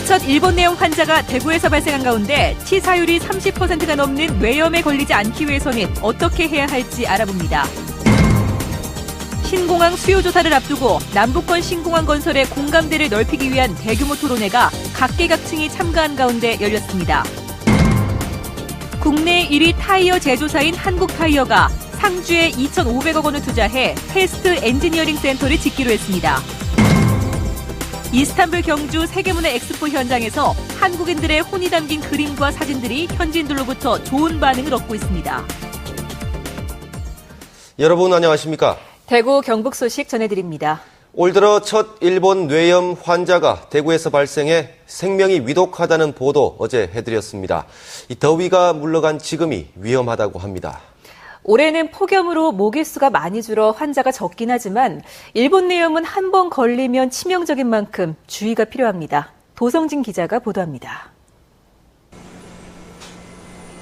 첫 일본 뇌염 환자가 대구에서 발생한 가운데 치사율이 30%가 넘는 뇌염에 걸리지 않기 위해서는 어떻게 해야 할지 알아봅니다. 신공항 수요 조사를 앞두고 남북권 신공항 건설의 공감대를 넓히기 위한 대규모 토론회가 각계각층이 참가한 가운데 열렸습니다. 국내 1위 타이어 제조사인 한국타이어가 상주에 2,500억 원을 투자해 테스트 엔지니어링 센터를 짓기로 했습니다. 이스탄불 경주 세계문화 엑스포 현장에서 한국인들의 혼이 담긴 그림과 사진들이 현지인들로부터 좋은 반응을 얻고 있습니다. 여러분 안녕하십니까? 대구 경북 소식 전해드립니다. 올 들어 첫 일본 뇌염 환자가 대구에서 발생해 생명이 위독하다는 보도 어제 해드렸습니다. 이 더위가 물러간 지금이 위험하다고 합니다. 올해는 폭염으로 모기 수가 많이 줄어 환자가 적긴 하지만 일본 뇌염은 한 번 걸리면 치명적인 만큼 주의가 필요합니다. 도성진 기자가 보도합니다.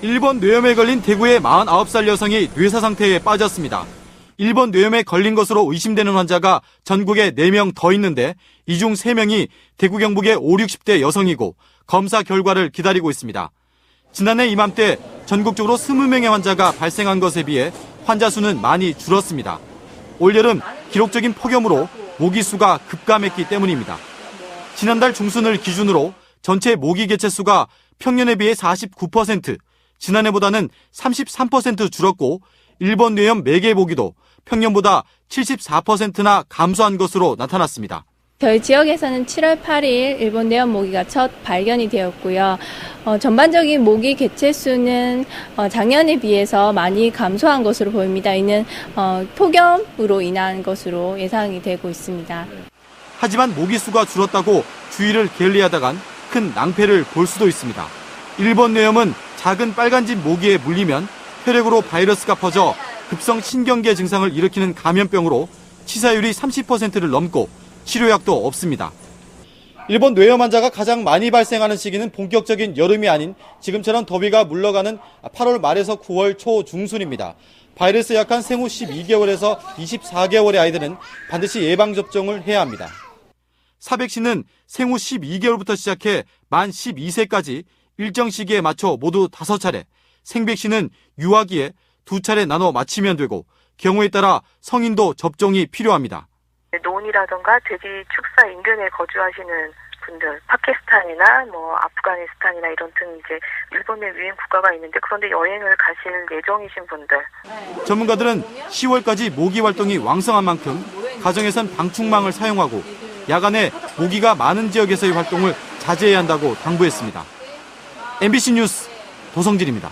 일본 뇌염에 걸린 대구의 49살 여성이 뇌사 상태에 빠졌습니다. 일본 뇌염에 걸린 것으로 의심되는 환자가 전국에 4명 더 있는데 이 중 3명이 대구 경북의 5, 60대 여성이고 검사 결과를 기다리고 있습니다. 지난해 이맘때 전국적으로 20명의 환자가 발생한 것에 비해 환자 수는 많이 줄었습니다. 올여름 기록적인 폭염으로 모기 수가 급감했기 때문입니다. 지난달 중순을 기준으로 전체 모기 개체 수가 평년에 비해 49%, 지난해보다는 33% 줄었고 일본 뇌염 매개 모기도 평년보다 74%나 감소한 것으로 나타났습니다. 저희 지역에서는 7월 8일 일본 뇌염 모기가 첫 발견이 되었고요. 전반적인 모기 개체 수는 작년에 비해서 많이 감소한 것으로 보입니다. 이는 폭염으로 인한 것으로 예상이 되고 있습니다. 하지만 모기 수가 줄었다고 주의를 게을리하다간 큰 낭패를 볼 수도 있습니다. 일본 뇌염은 작은 빨간집 모기에 물리면 혈액으로 바이러스가 퍼져 급성 신경계 증상을 일으키는 감염병으로 치사율이 30%를 넘고 치료약도 없습니다. 일본 뇌염 환자가 가장 많이 발생하는 시기는 본격적인 여름이 아닌 지금처럼 더위가 물러가는 8월 말에서 9월 초 중순입니다. 바이러스 약한 생후 12개월에서 24개월의 아이들은 반드시 예방접종을 해야 합니다. 사백신은 생후 12개월부터 시작해 만 12세까지 일정 시기에 맞춰 모두 5차례, 생백신은 유아기에 2차례 나눠 맞히면 되고 경우에 따라 성인도 접종이 필요합니다. 논이라던가 돼지 축사 인근에 거주하시는 분들, 파키스탄이나 아프가니스탄이나 이런 등 이제 일본의 유엔 국가가 있는데 그런데 여행을 가실 예정이신 분들. 전문가들은 10월까지 모기 활동이 왕성한 만큼 가정에선 방충망을 사용하고 야간에 모기가 많은 지역에서의 활동을 자제해야 한다고 당부했습니다. MBC 뉴스 도성진입니다.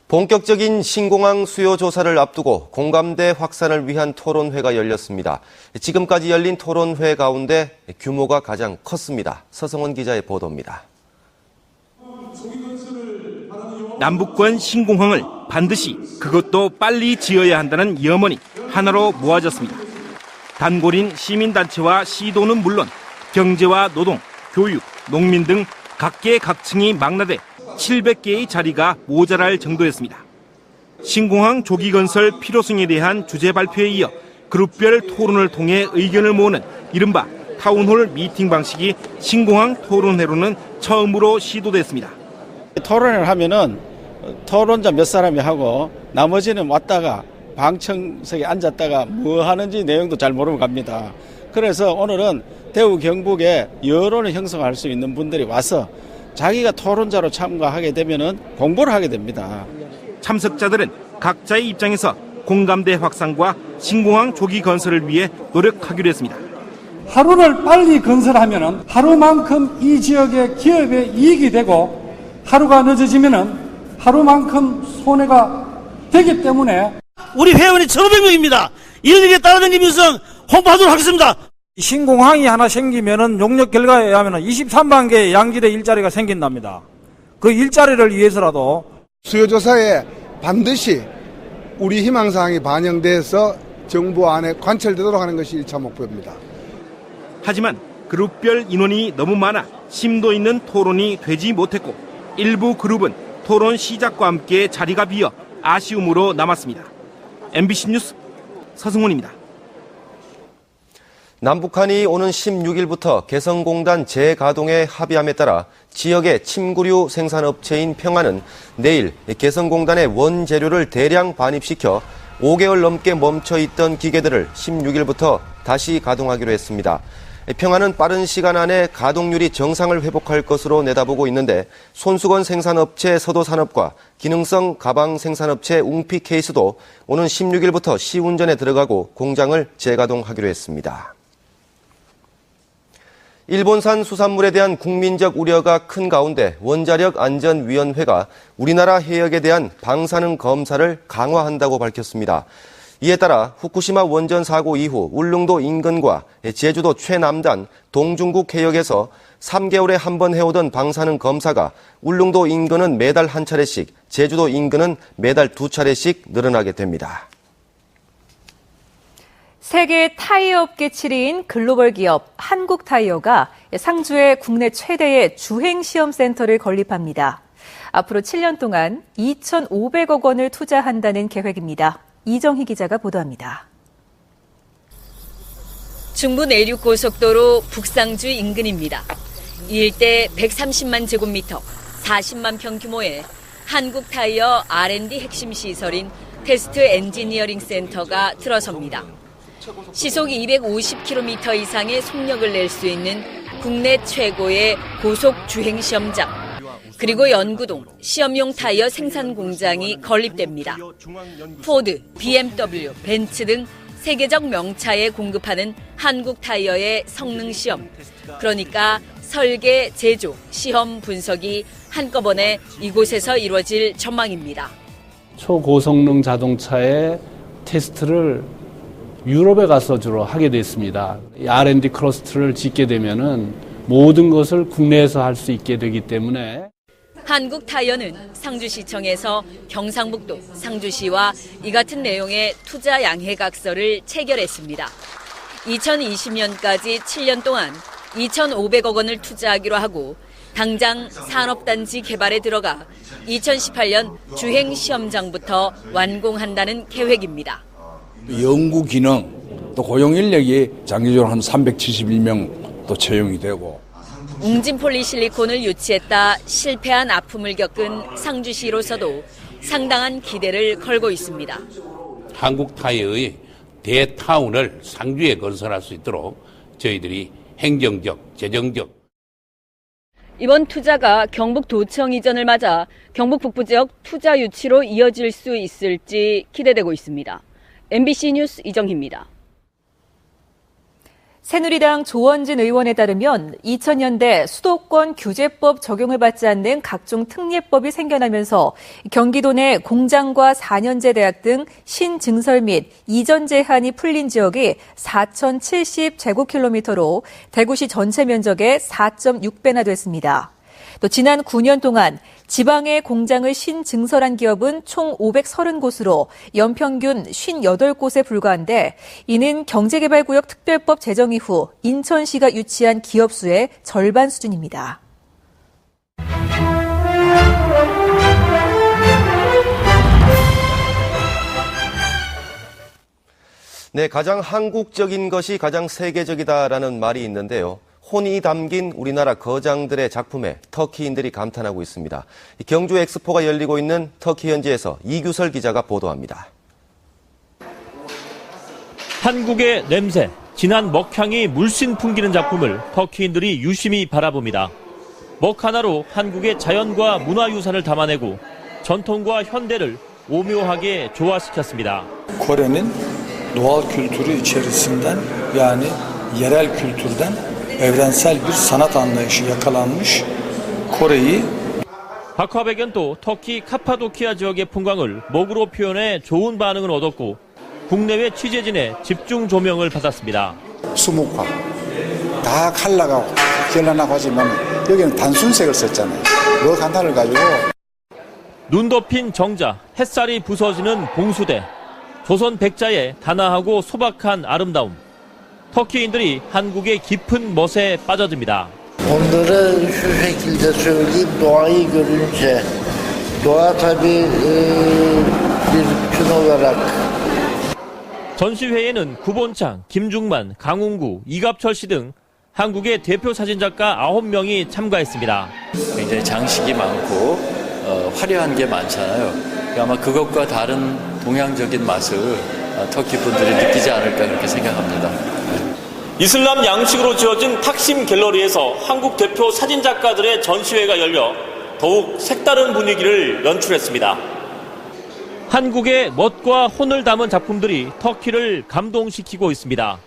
본격적인 신공항 수요 조사를 앞두고 공감대 확산을 위한 토론회가 열렸습니다. 지금까지 열린 토론회 가운데 규모가 가장 컸습니다. 서성원 기자의 보도입니다. 남북권 신공항을 반드시 그것도 빨리 지어야 한다는 염원이 하나로 모아졌습니다. 단골인 시민단체와 시도는 물론 경제와 노동, 교육, 농민 등 각계각층이 망라돼 700개의 자리가 모자랄 정도였습니다. 신공항 조기 건설 필요성에 대한 주제 발표에 이어 그룹별 토론을 통해 의견을 모으는 이른바 타운홀 미팅 방식이 신공항 토론회로는 처음으로 시도됐습니다. 토론을 하면은 토론자 몇 사람이 하고 나머지는 왔다가 방청석에 앉았다가 뭐 하는지 내용도 잘 모르고 갑니다. 그래서 오늘은 대구 경북에 여론을 형성할 수 있는 분들이 와서 자기가 토론자로 참가하게 되면은 공부를 하게 됩니다. 참석자들은 각자의 입장에서 공감대 확산과 신공항 조기 건설을 위해 노력하기로 했습니다. 하루를 빨리 건설하면은 하루만큼 이 지역의 기업에 이익이 되고 하루가 늦어지면은 하루만큼 손해가 되기 때문에 우리 회원이 1,500명입니다. 일일이 따라다니면서 홍보하도록 하겠습니다. 신공항이 하나 생기면은 용역 결과에 하면은 23만 개의 양질의 일자리가 생긴답니다. 그 일자리를 위해서라도 수요조사에 반드시 우리 희망사항이 반영돼서 정부 안에 관철되도록 하는 것이 1차 목표입니다. 하지만 그룹별 인원이 너무 많아 심도 있는 토론이 되지 못했고 일부 그룹은 토론 시작과 함께 자리가 비어 아쉬움으로 남았습니다. MBC 뉴스 서승훈입니다. 남북한이 오는 16일부터 개성공단 재가동에 합의함에 따라 지역의 침구류 생산업체인 평안은 내일 개성공단의 원재료를 대량 반입시켜 5개월 넘게 멈춰있던 기계들을 16일부터 다시 가동하기로 했습니다. 평안은 빠른 시간 안에 가동률이 정상을 회복할 것으로 내다보고 있는데 손수건 생산업체 서도산업과 기능성 가방 생산업체 웅피케이스도 오는 16일부터 시운전에 들어가고 공장을 재가동하기로 했습니다. 일본산 수산물에 대한 국민적 우려가 큰 가운데 원자력안전위원회가 우리나라 해역에 대한 방사능 검사를 강화한다고 밝혔습니다. 이에 따라 후쿠시마 원전 사고 이후 울릉도 인근과 제주도 최남단, 동중국 해역에서 3개월에 한 번 해오던 방사능 검사가 울릉도 인근은 매달 한 차례씩, 제주도 인근은 매달 2차례씩 늘어나게 됩니다. 세계 타이어 업계 7위인 글로벌 기업 한국타이어가 상주에 국내 최대의 주행시험센터를 건립합니다. 앞으로 7년 동안 2,500억 원을 투자한다는 계획입니다. 이정희 기자가 보도합니다. 중부 내륙 고속도로 북상주 인근입니다. 이 일대 130만 제곱미터, 40만 평 규모의 한국타이어 R&D 핵심 시설인 테스트 엔지니어링 센터가 들어섭니다. 시속 250km 이상의 속력을 낼 수 있는 국내 최고의 고속 주행 시험장, 그리고 연구동 시험용 타이어 생산 공장이 건립됩니다. 포드, BMW, 벤츠 등 세계적 명차에 공급하는 한국 타이어의 성능 시험, 그러니까 설계, 제조, 시험, 분석이 한꺼번에 이곳에서 이루어질 전망입니다. 초고성능 자동차의 테스트를 유럽에 가서 주로 하게 됐습니다. R&D 클러스터를 짓게 되면은 모든 것을 국내에서 할 수 있게 되기 때문에 한국타이어는 상주시청에서 경상북도 상주시와 이 같은 내용의 투자 양해각서를 체결했습니다. 2020년까지 7년 동안 2,500억 원을 투자하기로 하고 당장 산업단지 개발에 들어가 2018년 주행시험장부터 완공한다는 계획입니다. 연구 기능, 또 고용 인력이 장기적으로 한 371명 또 채용이 되고. 웅진 폴리실리콘을 유치했다 실패한 아픔을 겪은 상주시로서도 상당한 기대를 걸고 있습니다. 한국타이어의 대타운을 상주에 건설할 수 있도록 저희들이 행정적, 재정적. 이번 투자가 경북도청 이전을 맞아 경북 북부 지역 투자 유치로 이어질 수 있을지 기대되고 있습니다. MBC 뉴스 이정희입니다. 새누리당 조원진 의원에 따르면 2000년대 수도권 규제법 적용을 받지 않는 각종 특례법이 생겨나면서 경기도 내 공장과 4년제 대학 등 신증설 및 이전 제한이 풀린 지역이 4,070제곱킬로미터로 대구시 전체 면적의 4.6배나 됐습니다. 또 지난 9년 동안 지방에 공장을 신증설한 기업은 총 530곳으로 연평균 58곳에 불과한데 이는 경제개발구역 특별법 제정 이후 인천시가 유치한 기업 수의 절반 수준입니다. 네, 가장 한국적인 것이 가장 세계적이다라는 말이 있는데요. 혼이 담긴 우리나라 거장들의 작품에 터키인들이 감탄하고 있습니다. 경주 엑스포가 열리고 있는 터키 현지에서 이규설 기자가 보도합니다. 한국의 냄새, 진한 먹향이 물씬 풍기는 작품을 터키인들이 유심히 바라봅니다. 먹 하나로 한국의 자연과 문화유산을 담아내고 전통과 현대를 오묘하게 조화시켰습니다. Kore'nin doğal kültürü içerisinden yani yerel kültürden evrensel bir sanat anlayışı yakalanmış Kore'yi 박화백연도 터키 카파도키아 지역의 풍광을 먹으로 표현해 좋은 반응을 얻었고 국내외 취재진의 집중 조명을 받았습니다. 수묵화 다 컬러가 결연하고 하지만 여기는 단순색을 썼잖아요. 그 간단을 가지고 눈 덮인 정자, 햇살이 부서지는 봉수대, 조선 백자의 단아하고 소박한 아름다움. 터키인들이 한국의 깊은 멋에 빠져듭니다. Onlara şu şekilde söyleyeyim, doğayı görünce, doğa tabii bir bütün olarak 전시회에는 구본창, 김중만, 강웅구, 이갑철 씨 등 한국의 대표 사진작가 9명이 참가했습니다. 굉장히 장식이 많고 화려한 게 많잖아요. 아마 그것과 다른 동양적인 맛을 터키 분들이 느끼지 않을까 그렇게 생각합니다. 이슬람 양식으로 지어진 탁심 갤러리에서 한국 대표 사진작가들의 전시회가 열려 더욱 색다른 분위기를 연출했습니다. 한국의 멋과 혼을 담은 작품들이 터키를 감동시키고 있습니다.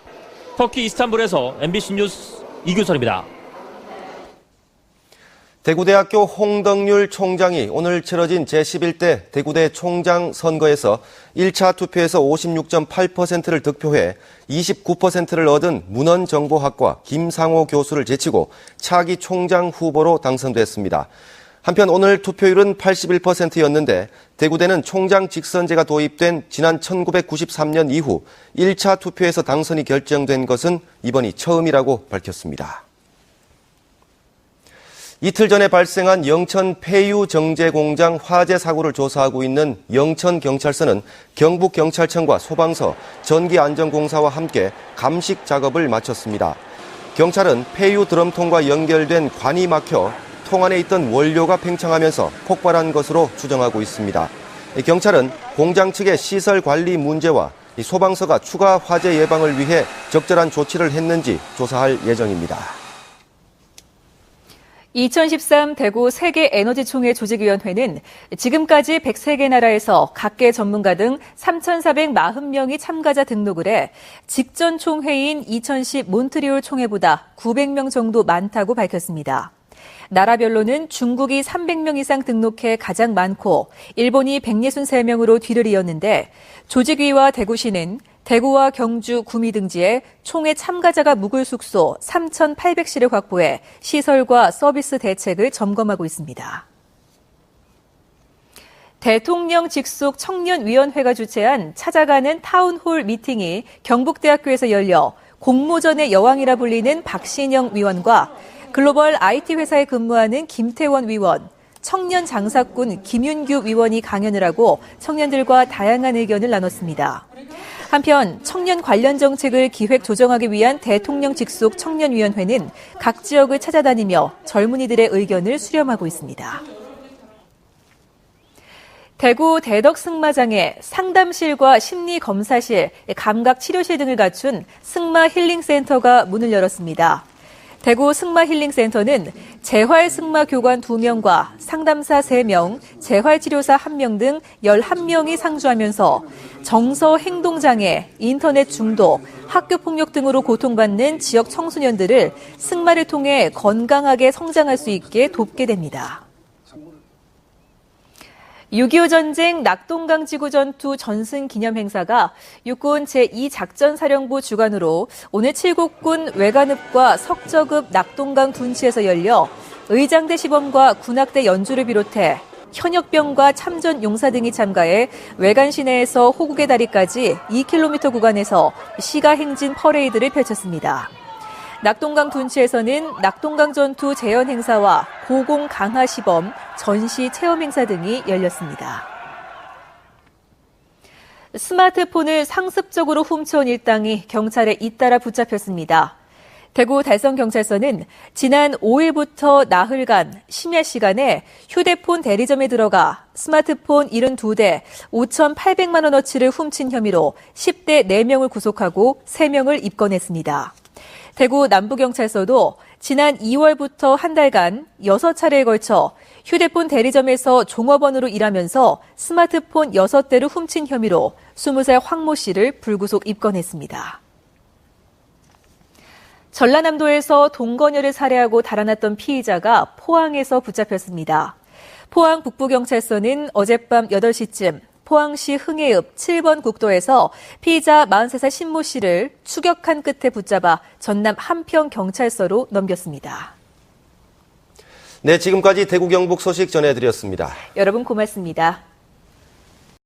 터키 이스탄불에서 MBC 뉴스 이규설입니다. 대구대학교 홍덕률 총장이 오늘 치러진 제11대 대구대 총장 선거에서 1차 투표에서 56.8%를 득표해 29%를 얻은 문헌정보학과 김상호 교수를 제치고 차기 총장 후보로 당선됐습니다. 한편 오늘 투표율은 81%였는데 대구대는 총장 직선제가 도입된 지난 1993년 이후 1차 투표에서 당선이 결정된 것은 이번이 처음이라고 밝혔습니다. 이틀 전에 발생한 영천 폐유 정제 공장 화재 사고를 조사하고 있는 영천경찰서는 경북경찰청과 소방서, 전기안전공사와 함께 감식 작업을 마쳤습니다. 경찰은 폐유 드럼통과 연결된 관이 막혀 통 안에 있던 원료가 팽창하면서 폭발한 것으로 추정하고 있습니다. 경찰은 공장 측의 시설 관리 문제와 소방서가 추가 화재 예방을 위해 적절한 조치를 했는지 조사할 예정입니다. 2013 대구 세계에너지총회 조직위원회는 지금까지 103개 나라에서 각계 전문가 등 3,440명이 참가자 등록을 해 직전 총회인 2010 몬트리올 총회보다 900명 정도 많다고 밝혔습니다. 나라별로는 중국이 300명 이상 등록해 가장 많고 일본이 163명으로 뒤를 이었는데 조직위와 대구시는 대구와 경주, 구미 등지에 총회 참가자가 묵을 숙소 3,800실을 확보해 시설과 서비스 대책을 점검하고 있습니다. 대통령 직속 청년위원회가 주최한 찾아가는 타운홀 미팅이 경북대학교에서 열려 공모전의 여왕이라 불리는 박신영 위원과 글로벌 IT 회사에 근무하는 김태원 위원, 청년 장사꾼 김윤규 위원이 강연을 하고 청년들과 다양한 의견을 나눴습니다. 한편 청년 관련 정책을 기획 조정하기 위한 대통령 직속 청년위원회는 각 지역을 찾아다니며 젊은이들의 의견을 수렴하고 있습니다. 대구 대덕승마장에 상담실과 심리검사실, 감각치료실 등을 갖춘 승마힐링센터가 문을 열었습니다. 대구 승마힐링센터는 재활승마 교관 2명과 상담사 3명, 재활치료사 1명 등 11명이 상주하면서 정서 행동장애, 인터넷 중독, 학교폭력 등으로 고통받는 지역 청소년들을 승마를 통해 건강하게 성장할 수 있게 돕게 됩니다. 6.25 전쟁 낙동강 지구 전투 전승 기념 행사가 육군 제2작전사령부 주관으로 오늘 칠곡군 외관읍과 석저읍 낙동강 둔치에서 열려 의장대 시범과 군악대 연주를 비롯해 현역병과 참전 용사 등이 참가해 외관 시내에서 호국의 다리까지 2km 구간에서 시가 행진 퍼레이드를 펼쳤습니다. 낙동강 둔치에서는 낙동강 전투 재현 행사와 고공 강화 시범, 전시 체험 행사 등이 열렸습니다. 스마트폰을 상습적으로 훔쳐온 일당이 경찰에 잇따라 붙잡혔습니다. 대구 달성경찰서는 지난 5일부터 나흘간 심야 시간에 휴대폰 대리점에 들어가 스마트폰 72대 5,800만 원어치를 훔친 혐의로 10대 4명을 구속하고 3명을 입건했습니다. 대구 남부경찰서도 지난 2월부터 한 달간 6차례에 걸쳐 휴대폰 대리점에서 종업원으로 일하면서 스마트폰 6대를 훔친 혐의로 20살 황모 씨를 불구속 입건했습니다. 전라남도에서 동거녀를 살해하고 달아났던 피의자가 포항에서 붙잡혔습니다. 포항 북부경찰서는 어젯밤 8시쯤 포항시 흥해읍 7번 국도에서 피의자 43살 신모 씨를 추격한 끝에 붙잡아 전남 한평경찰서로 넘겼습니다. 네, 지금까지 대구 경북 소식 전해드렸습니다. 여러분 고맙습니다.